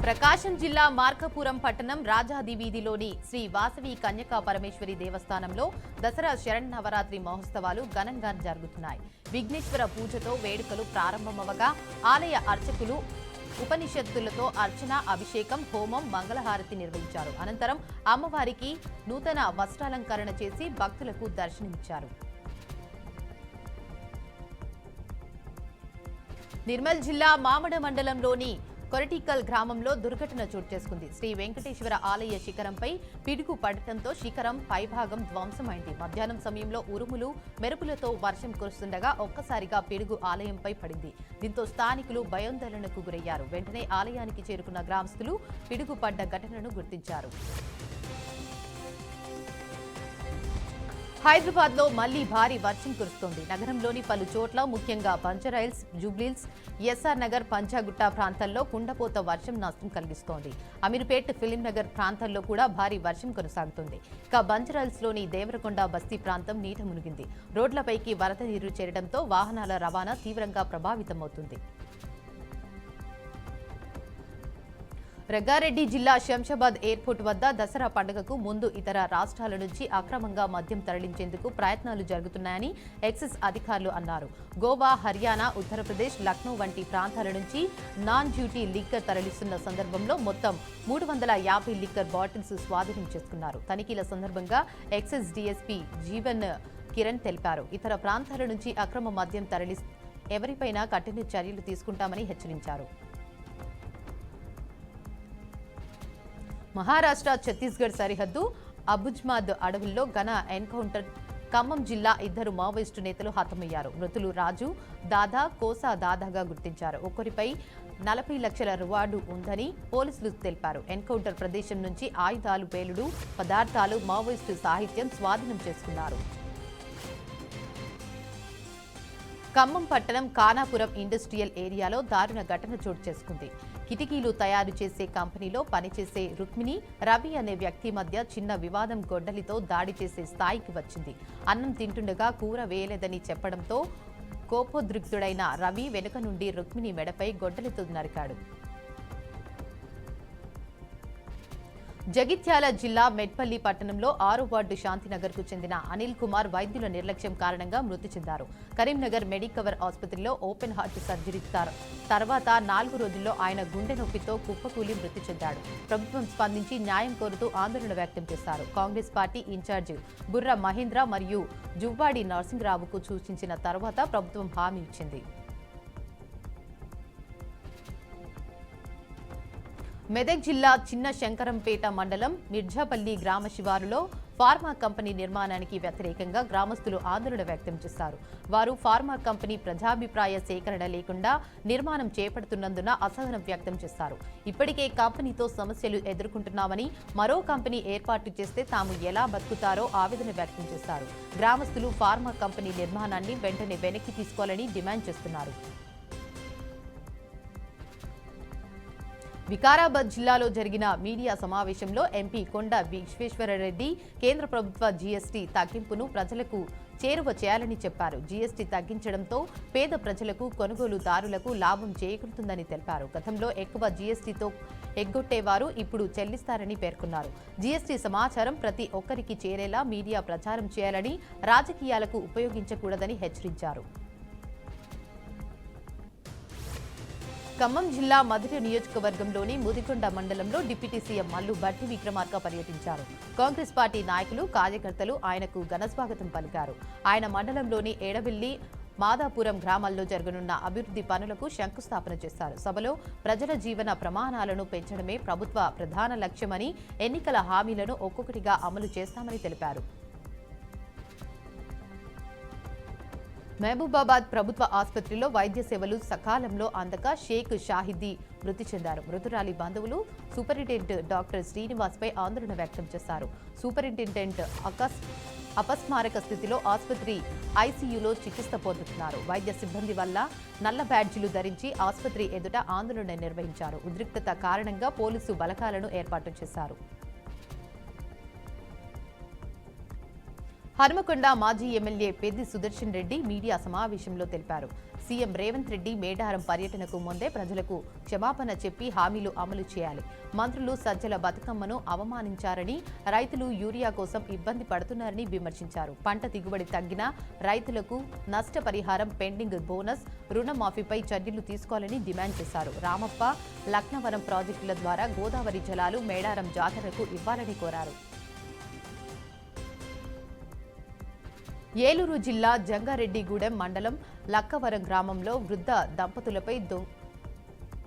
ప్రకాశం జిల్లా మార్కాపురం పట్టణం రాజాది వీధిలోని శ్రీ వాసవి కన్యకా పరమేశ్వరి దేవస్థానంలో దసరా శరన్నవరాత్రి మహోత్సవాలు ఘనంగా జరుగుతున్నాయి. విఘ్నేశ్వర పూజతో వేడుకలు ప్రారంభమవగా ఆలయ అర్చకులు ఉపనిషత్తులతో అర్చన, అభిషేకం, హోమం, మంగళహారతి నిర్వహించారు. అనంతరం అమ్మవారికి నూతన వస్త్రాలంకరణ చేసి భక్తులకు దర్శనమిచ్చారు. నిర్మల్ జిల్లా మామడ మండలంలోని కొరటికల్ గ్రామంలో దుర్ఘటన చోటు చేసుకుంది. శ్రీ వెంకటేశ్వర ఆలయ శిఖరంపై పిడుగు పడటంతో శిఖరం పైభాగం ధ్వంసమైంది. మధ్యాహ్నం సమయంలో ఉరుములు, మెరుపులతో వర్షం కురుస్తుండగా ఒక్కసారిగా పిడుగు ఆలయంపై పడింది. దీంతో స్థానికులు భయాందోళనకు గురయ్యారు. వెంటనే ఆలయానికి చేరుకున్న గ్రామస్తులు పిడుగు పడ్డ ఘటనను గుర్తించారు. హైదరాబాద్ లో మళ్లీ భారీ వర్షం కురుస్తోంది. నగరంలోని పలు చోట్ల ముఖ్యంగా బంజారాహిల్స్, జూబ్లీహిల్స్, ఎస్ఆర్ నగర్, పంజాగుట్ట ప్రాంతాల్లో కుండపోత వర్షం నష్టం కలిగిస్తోంది. అమీర్పేట్, ఫిలిం నగర్ ప్రాంతాల్లో కూడా భారీ వర్షం కొనసాగుతోంది. ఇక బంజారాహిల్స్ లోని దేవరకొండ బస్తీ ప్రాంతం నీట మునిగింది. రోడ్లపైకి వరద నీరు చేరడంతో వాహనాల రవాణా తీవ్రంగా ప్రభావితమవుతుంది. రంగారెడ్డి జిల్లా శంషాబాద్ ఎయిర్పోర్ట్ వద్ద దసరా పండుగకు ముందు ఇతర రాష్ట్రాల నుంచి అక్రమంగా మద్యం తరలించేందుకు ప్రయత్నాలు జరుగుతున్నాయని ఎక్సైజ్ అధికారులు అన్నారు. గోవా, హర్యానా, ఉత్తరప్రదేశ్, లక్నో వంటి ప్రాంతాల నుంచి నాన్ డ్యూటీ లిక్కర్ తరలిస్తున్న సందర్భంలో మొత్తం 350 లిక్కర్ బాటిల్స్ స్వాధీనం చేసుకున్నారు. తనిఖీల సందర్భంగా ఎక్సైజ్ డీఎస్పీ జీవన్ కిరణ్ తెలిపారు. ఇతర ప్రాంతాల నుంచి అక్రమ మద్యం ఎవరిపైనా కఠిన చర్యలు తీసుకుంటామని హెచ్చరించారు. మహారాష్ట్ర, ఛత్తీస్గఢ్ సరిహద్దు అబుజ్మాద్ అడవుల్లో ఘన ఎన్కౌంటర్. ఖమ్మం జిల్లా 2 మావోయిస్టు నేతలు హతమయ్యారు. మృతులు రాజు దాదా, కోసా దాదాగా గుర్తించారు. ఒకరిపై 40 లక్షల రివార్డు ఉందని పోలీసులు తెలిపారు. ఎన్కౌంటర్ ప్రదేశం నుంచి ఆయుధాలు, పేలుడు పదార్థాలు, మావోయిస్టు సాహిత్యం స్వాధీనం చేసుకున్నారు. ఖమ్మం పట్టణం ఖానాపురం ఇండస్ట్రియల్ ఏరియాలో దారుణ ఘటన చోటు చేసుకుంది. కిటికీలు తయారు చేసే కంపెనీలో పనిచేసే రుక్మిణి, రవి అనే వ్యక్తి మధ్య చిన్న వివాదం గొడ్డలితో దాడి చేసే స్థాయికి వచ్చింది. అన్నం తింటుండగా కూర వేయలేదని చెప్పడంతో కోపోద్రిక్తుడైన రవి వెనుక నుండి రుక్మిణి మెడపై గొడ్డలితో నరికాడు. జగిత్యాల జిల్లా మెట్పల్లి పట్టణంలో 6వ వార్డు శాంతినగర్కు చెందిన అనిల్ కుమార్ వైద్యుల నిర్లక్ష్యం కారణంగా మృతి చెందారు. కరీంనగర్ మెడికవర్ ఆసుపత్రిలో ఓపెన్ హార్ట్ సర్జరీ తర్వాత 4 రోజుల్లో ఆయన గుండె నొప్పితో కుప్పకూలి మృతి చెందాడు. ప్రభుత్వం స్పందించి న్యాయం కోరుతూ ఆందోళన వ్యక్తం చేశారు. కాంగ్రెస్ పార్టీ ఇన్ఛార్జి బుర్ర మహేంద్ర మరియు జువ్వాడి నరసింహరావుకు సూచించిన తర్వాత ప్రభుత్వం హామీ ఇచ్చింది. మెదక్ జిల్లా చిన్న శంకరంపేట మండలం మిర్జాపల్లి గ్రామ శివారులో ఫార్మా కంపెనీ నిర్మాణానికి వ్యతిరేకంగా గ్రామస్తులు ఆందోళన వ్యక్తం చేశారు. వారు ఫార్మా కంపెనీ ప్రజాభిప్రాయ సేకరణ లేకుండా నిర్మాణం చేపడుతున్నందున అసహనం వ్యక్తం చేశారు. ఇప్పటికే కంపెనీతో సమస్యలు ఎదుర్కొంటున్నామని, మరో కంపెనీ ఏర్పాటు చేస్తే తాము ఎలా బతుకుతారో ఆవేదన వ్యక్తం చేశారు. గ్రామస్తులు ఫార్మా కంపెనీ నిర్మాణాన్ని వెంటనే వెనక్కి తీసుకోవాలని డిమాండ్ చేస్తున్నారు. వికారాబాద్ జిల్లాలో జరిగిన మీడియా సమావేశంలో ఎంపీ కొండ విశ్వేశ్వరరెడ్డి కేంద్ర ప్రభుత్వ జీఎస్టీ తగ్గింపును ప్రజలకు చేరువ చేయాలని చెప్పారు. జీఎస్టీ తగ్గించడంతో పేద ప్రజలకు, కొనుగోలుదారులకు లాభం చేకూరుతుందని తెలిపారు. గతంలో ఎక్కువ జీఎస్టీతో ఎగ్గొట్టేవారు ఇప్పుడు చెల్లిస్తారని పేర్కొన్నారు. జీఎస్టీ సమాచారం ప్రతి ఒక్కరికి చేరేలా మీడియా ప్రచారం చేయాలని, రాజకీయాలకు ఉపయోగించకూడదని హెచ్చరించారు. ఖమ్మం జిల్లా మధుర నియోజకవర్గంలోని ముదికొండ మండలంలో డిప్యూటీ సీఎం మల్లు భట్టి విక్రమార్క పర్యటించారు. కాంగ్రెస్ పార్టీ నాయకులు, కార్యకర్తలు ఆయనకు ఘనస్వాగతం పలికారు. ఆయన మండలంలోని ఏడబిల్లి, మాదాపురం గ్రామాల్లో జరగనున్న అభివృద్ధి పనులకు శంకుస్థాపన చేశారు. సభలో ప్రజల జీవన ప్రమాణాలను పెంచడమే ప్రభుత్వ ప్రధాన లక్ష్యమని, ఎన్నికల హామీలను ఒక్కొక్కటిగా అమలు చేస్తామని తెలిపారు. మహబూబాబాద్ ప్రభుత్వ ఆసుపత్రిలో వైద్య సేవలు సకాలంలో అందక షేక్ షాహిదీ మృతి చెందారు. మృతురాలి బంధువులు సూపరింటెండెంట్ డాక్టర్ శ్రీనివాస్పై ఆందోళన వ్యక్తం చేశారు. సూపరింటెండెంట్ అపస్మారక స్థితిలో ఆసుపత్రి ఐసీయూలో చికిత్స పొందుతున్నారు. వైద్య సిబ్బంది వల్ల నల్ల బ్యాడ్జీలు ధరించి ఆసుపత్రి ఎదుట ఆందోళన నిర్వహించారు. ఉద్రిక్తత కారణంగా పోలీసు బలగాలను ఏర్పాటు చేశారు. హనుమకొండ మాజీ ఎమ్మెల్యే పెద్ది సుదర్శన్ రెడ్డి మీడియా సమావేశంలో తెలిపారు. సీఎం రేవంత్ రెడ్డి మేడారం పర్యటనకు ముందే ప్రజలకు క్షమాపణ చెప్పి హామీలు అమలు చేయాలి. మంత్రులు సజ్జల బతుకమ్మను అవమానించారని, రైతులు యూరియా కోసం ఇబ్బంది పడుతున్నారని విమర్శించారు. పంట దిగుబడి తగ్గినా రైతులకు నష్టపరిహారం, పెండింగ్ బోనస్, రుణమాఫీపై చర్యలు తీసుకోవాలని డిమాండ్ చేశారు. రామప్ప, లక్నవరం ప్రాజెక్టుల ద్వారా గోదావరి జలాలు మేడారం జాతరకు ఇవ్వాలని కోరారు. ఏలూరు జిల్లా జంగారెడ్డిగూడెం మండలం లక్కవరం గ్రామంలో వృద్ధ దంపతులపై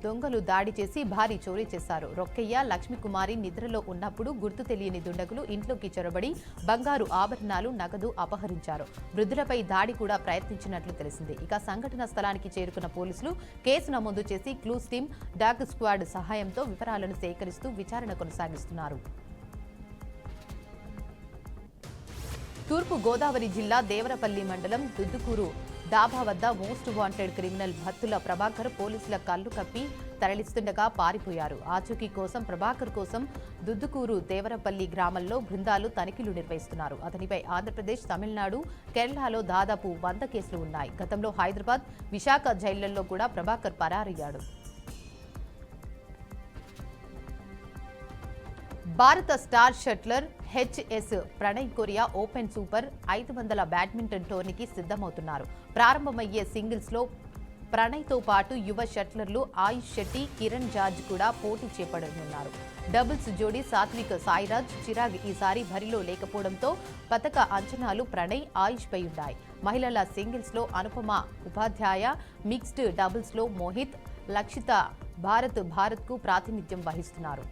దొంగలు దాడి చేసి భారీ చోరీ చేశారు. రొక్కయ్య, లక్ష్మీకుమారి నిద్రలో ఉన్నప్పుడు గుర్తు తెలియని దుండగులు ఇంట్లోకి చొరబడి బంగారు ఆభరణాలు, నగదు అపహరించారు. వృద్ధులపై దాడి కూడా ప్రయత్నించినట్లు తెలిసింది. ఇక సంఘటన స్థలానికి చేరుకున్న పోలీసులు కేసు నమోదు చేసి క్లూస్ టీమ్, డాగ్ స్క్వాడ్ సహాయంతో వివరాలను సేకరిస్తూ విచారణ కొనసాగిస్తున్నారు. తూర్పు గోదావరి జిల్లా దేవరపల్లి మండలం దుద్దుకూరు డాబా వద్ద most wanted criminal Bhattula Prabhakar పోలీసుల కళ్లు కప్పి తరలిస్తుండగా పారిపోయారు. ఆచూకీ కోసం ప్రభాకర్ కోసం దుద్దుకూరు దేవరపల్లి గ్రామంలో బృందాలు తనిఖీలు నిర్వహిస్తున్నారు. అతనిపై ఆంధ్రప్రదేశ్, తమిళనాడు, కేరళలో దాదాపు 100 కేసులు ఉన్నాయి. గతంలో హైదరాబాద్, విశాఖ జైళ్లలో కూడా ప్రభాకర్ పరారయ్యాడు. భారత star shuttler H S Prannoy Korea open super 500 badminton టోర్నీకి సిద్ధమవుతున్నారు. ప్రారంభమయ్యే సింగిల్స్లో ప్రణయ్తో పాటు యువ షట్లర్లు ఆయుష్ శెట్టి, కిరణ్ జార్జ్ కూడా పోటీ చేపడనున్నారు. డబుల్స్ జోడీ సాత్విక్ సాయిరాజ్, చిరాగ్ ఈసారి బరిలో లేకపోవడంతో పతక అంచనాలు ప్రణయ్, ఆయుష్ పై ఉన్నాయి. మహిళల సింగిల్స్లో అనుపమ ఉపాధ్యాయ, మిక్స్డ్ డబుల్స్లో మోహిత్, లక్షిత భారత్కు ప్రాతినిధ్యం వహిస్తున్నారు.